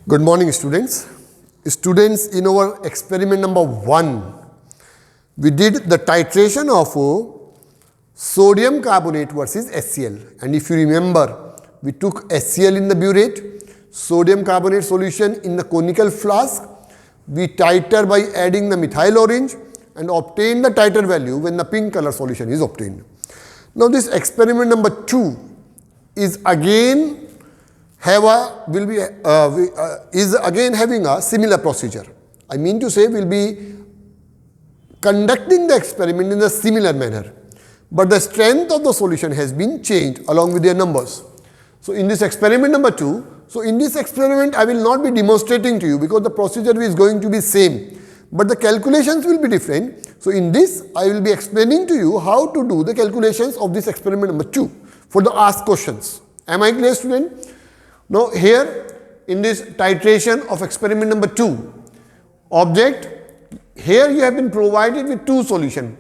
Good morning, students. Students, in our experiment number 1, we did the titration of sodium carbonate versus HCl. And if you remember, we took HCl in the burette, sodium carbonate solution in the conical flask. We titer by adding the methyl orange and obtain the titer value when the pink color solution is obtained. Now, this experiment number 2 is again having a similar procedure. I mean to say, we'll be conducting the experiment in a similar manner, but the strength of the solution has been changed along with their numbers. So in this experiment number 2, I will not be demonstrating to you because the procedure is going to be same, but the calculations will be different. So in this, I will be explaining to you how to do the calculations of this experiment number 2 for the asked questions. Am I clear, student? Now here in this titration of experiment number 2, object, here you have been provided with two solutions,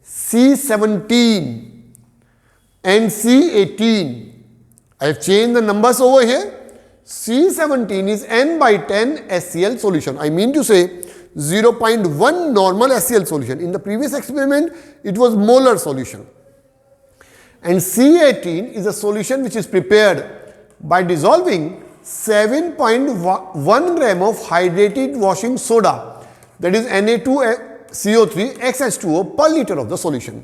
C17 and C18. I have changed the numbers over here. C17 is N by 10 HCl solution. I mean to say 0.1 normal HCl solution. In the previous experiment, it was molar solution. And C18 is a solution which is prepared by dissolving 7.1 gram of hydrated washing soda, that is Na2CO3 XH2O per liter of the solution.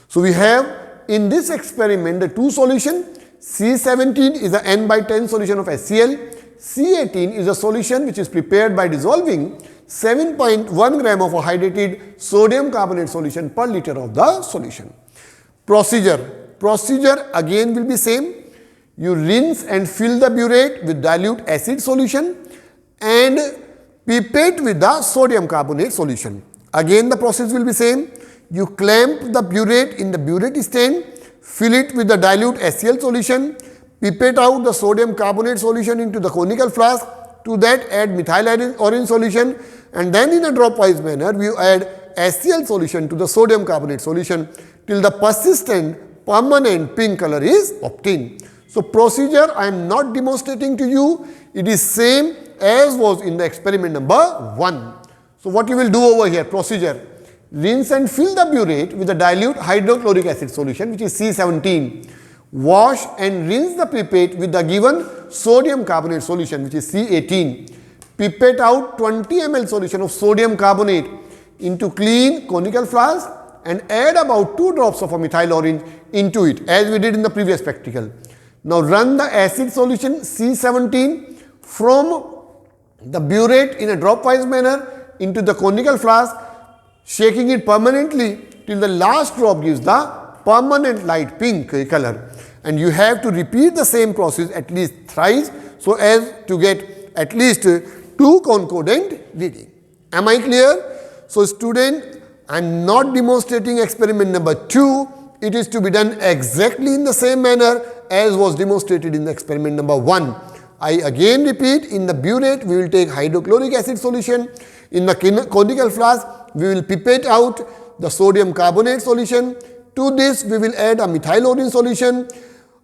So we have in this experiment the two solutions. C17 is a N by 10 solution of HCl. C18 is a solution which is prepared by dissolving 7.1 gram of a hydrated sodium carbonate solution per liter of the solution. Procedure again will be same. You rinse and fill the burette with dilute acid solution and pipette with the sodium carbonate solution. Again the process will be same. You clamp the burette in the burette stand, fill it with the dilute HCl solution, pipette out the sodium carbonate solution into the conical flask. To that add methyl orange solution, and then in a dropwise manner we add HCl solution to the sodium carbonate solution till the persistent permanent pink color is obtained. So procedure I am not demonstrating to you, it is same as was in the experiment number 1. So what you will do over here, procedure, rinse and fill the burette with the dilute hydrochloric acid solution, which is C17. Wash and rinse the pipette with the given sodium carbonate solution, which is C18. Pipette out 20 ml solution of sodium carbonate into clean conical flask and add about 2 drops of a methyl orange into it, as we did in the previous practical. Now run the acid solution C17 from the burette in a dropwise manner into the conical flask, shaking it permanently till the last drop gives the permanent light pink color. And you have to repeat the same process at least thrice so as to get at least 2 concordant reading. Am I clear? So student, I am not demonstrating experiment number 2. It is to be done exactly in the same manner as was demonstrated in the experiment number 1. I again repeat, in the burette we will take hydrochloric acid solution. In the conical flask we will pipette out the sodium carbonate solution. To this we will add a methyl orange solution,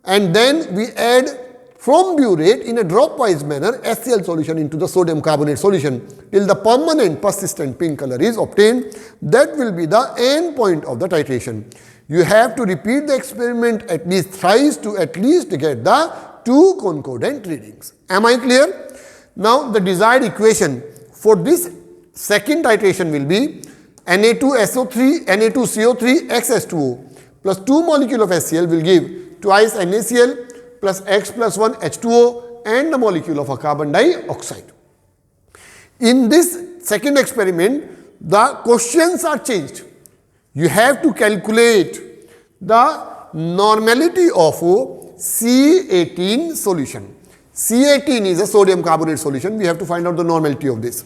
and then we add from burette in a dropwise manner HCl solution into the sodium carbonate solution till the permanent persistent pink color is obtained. That will be the end point of the titration. You have to repeat the experiment at least thrice to at least get the 2 concordant readings. Am I clear? Now the desired equation for this second titration will be Na2CO3 XH2O plus 2 molecule of HCl will give twice NaCl plus X plus 1 H2O and the molecule of a carbon dioxide. In this second experiment, the questions are changed. You have to calculate the normality of C18 solution. C18 is a sodium carbonate solution. We have to find out the normality of this.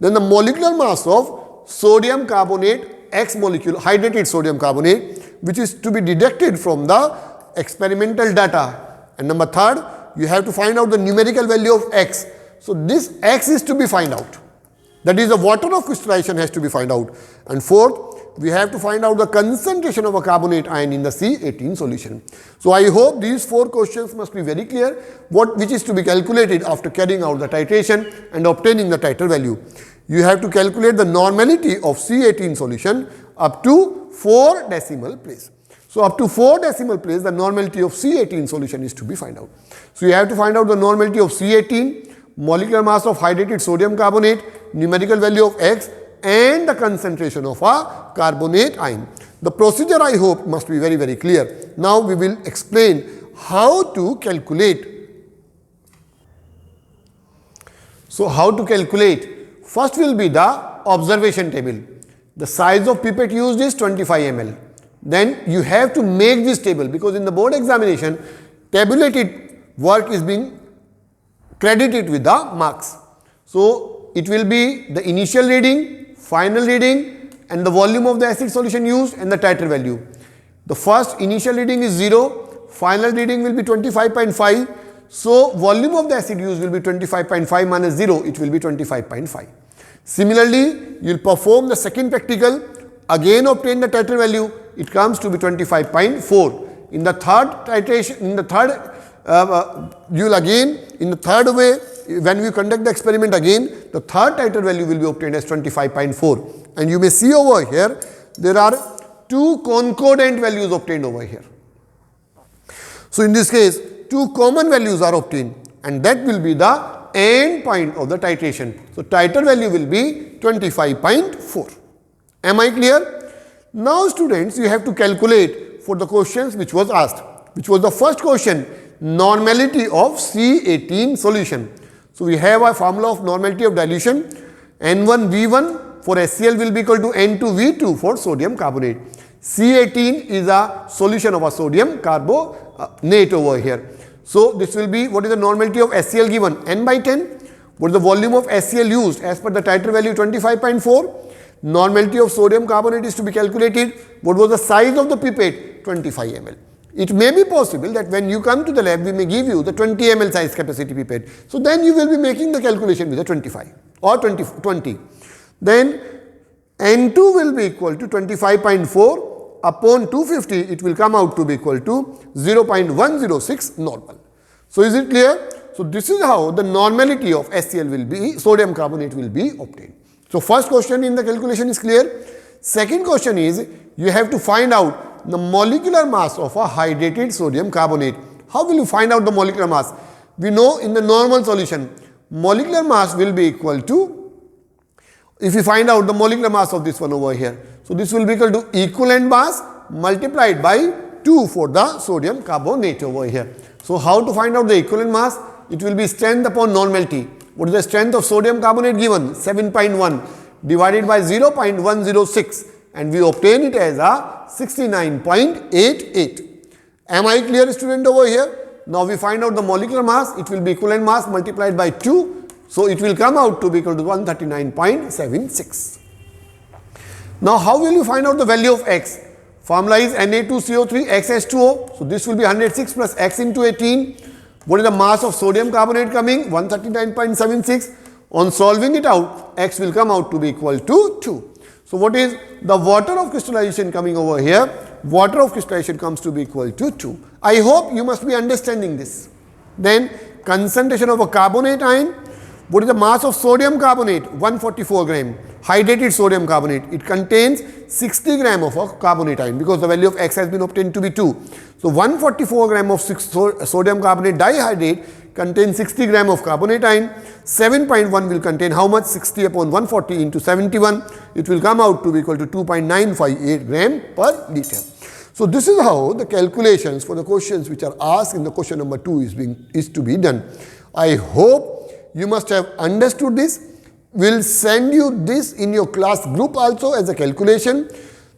Then the molecular mass of sodium carbonate X molecule, hydrated sodium carbonate, which is to be deducted from the experimental data. And number 3rd, you have to find out the numerical value of X. So this X is to be found out. That is, the water of crystallization has to be found out. And 4th, we have to find out the concentration of a carbonate ion in the C18 solution. So I hope these 4 questions must be very clear, which is to be calculated after carrying out the titration and obtaining the titer value. You have to calculate the normality of C18 solution up to 4 decimal place. So up to 4 decimal place, the normality of C18 solution is to be found out. So you have to find out the normality of C18, molecular mass of hydrated sodium carbonate, numerical value of X, and the concentration of a carbonate ion. The procedure, I hope, must be very, very clear. Now we will explain how to calculate. So how to calculate? First will be the observation table. The size of pipette used is 25 ml. Then you have to make this table, because in the board examination, tabulated work is being credited with the marks. So it will be the initial reading, final reading, and the volume of the acid solution used and the titer value. The first initial reading is 0, final reading will be 25.5. So volume of the acid used will be 25.5 minus 0, it will be 25.5. Similarly, you will perform the second practical, again obtain the titer value, it comes to be 25.4. In the third titration, in the third way, when we conduct the experiment again, the third titer value will be obtained as 25.4. And you may see over here, there are 2 concordant values obtained over here. So in this case, 2 common values are obtained, and that will be the end point of the titration. So titer value will be 25.4. Am I clear? Now students, you have to calculate for the questions which was asked, which was the first question, normality of C18 solution. So we have a formula of normality of dilution, N1V1 for HCl will be equal to N2V2 for sodium carbonate. C18 is a solution of a sodium carbonate over here. So this will be, what is the normality of HCl given? N by 10. What is the volume of HCl used? As per the titer value 25.4. Normality of sodium carbonate is to be calculated. What was the size of the pipette? 25 ml. It may be possible that when you come to the lab, we may give you the 20 ml size capacity pipette. So then you will be making the calculation with the 25 or 20. Then N2 will be equal to 25.4 upon 250, it will come out to be equal to 0.106 normal. So is it clear? So this is how the normality of HCl will be, sodium carbonate will be obtained. So first question in the calculation is clear. Second question is, you have to find out the molecular mass of a hydrated sodium carbonate. How will you find out the molecular mass? We know in the normal solution, molecular mass will be equal to, if you find out the molecular mass of this one over here, so this will be equal to equivalent mass multiplied by 2 for the sodium carbonate over here. So how to find out the equivalent mass? It will be strength upon normality. What is the strength of sodium carbonate given? 7.1 divided by 0.106, and we obtain it as a 69.88. Am I clear, student, over here? Now we find out the molecular mass. It will be equivalent mass multiplied by 2. So it will come out to be equal to 139.76. Now how will you find out the value of X? Formula is Na2CO3 XH2O. So this will be 106 plus X into 18. What is the mass of sodium carbonate coming? 139.76. On solving it out, X will come out to be equal to 2. So what is the water of crystallization coming over here? Water of crystallization comes to be equal to 2. I hope you must be understanding this. Then concentration of a carbonate ion. What is the mass of sodium carbonate? 144 gram. Hydrated sodium carbonate. It contains 60 gram of a carbonate ion, because the value of X has been obtained to be 2. So 144 gram of sodium carbonate dihydrate contains 60 gram of carbonate ion. 7.1 will contain how much? 60 upon 140 into 71. It will come out to be equal to 2.958 gram per liter. So this is how the calculations for the questions which are asked in the question number 2 is to be done. I hope you must have understood this. We'll send you this in your class group also as a calculation.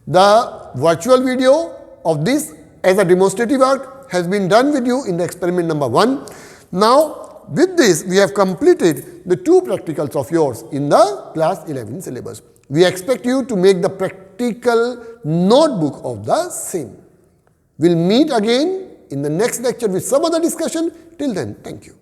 The virtual video of this as a demonstrative work has been done with you in the experiment number 1. Now, with this, we have completed the 2 practicals of yours in the class 11 syllabus. We expect you to make the practical notebook of the same. We'll meet again in the next lecture with some other discussion. Till then, thank you.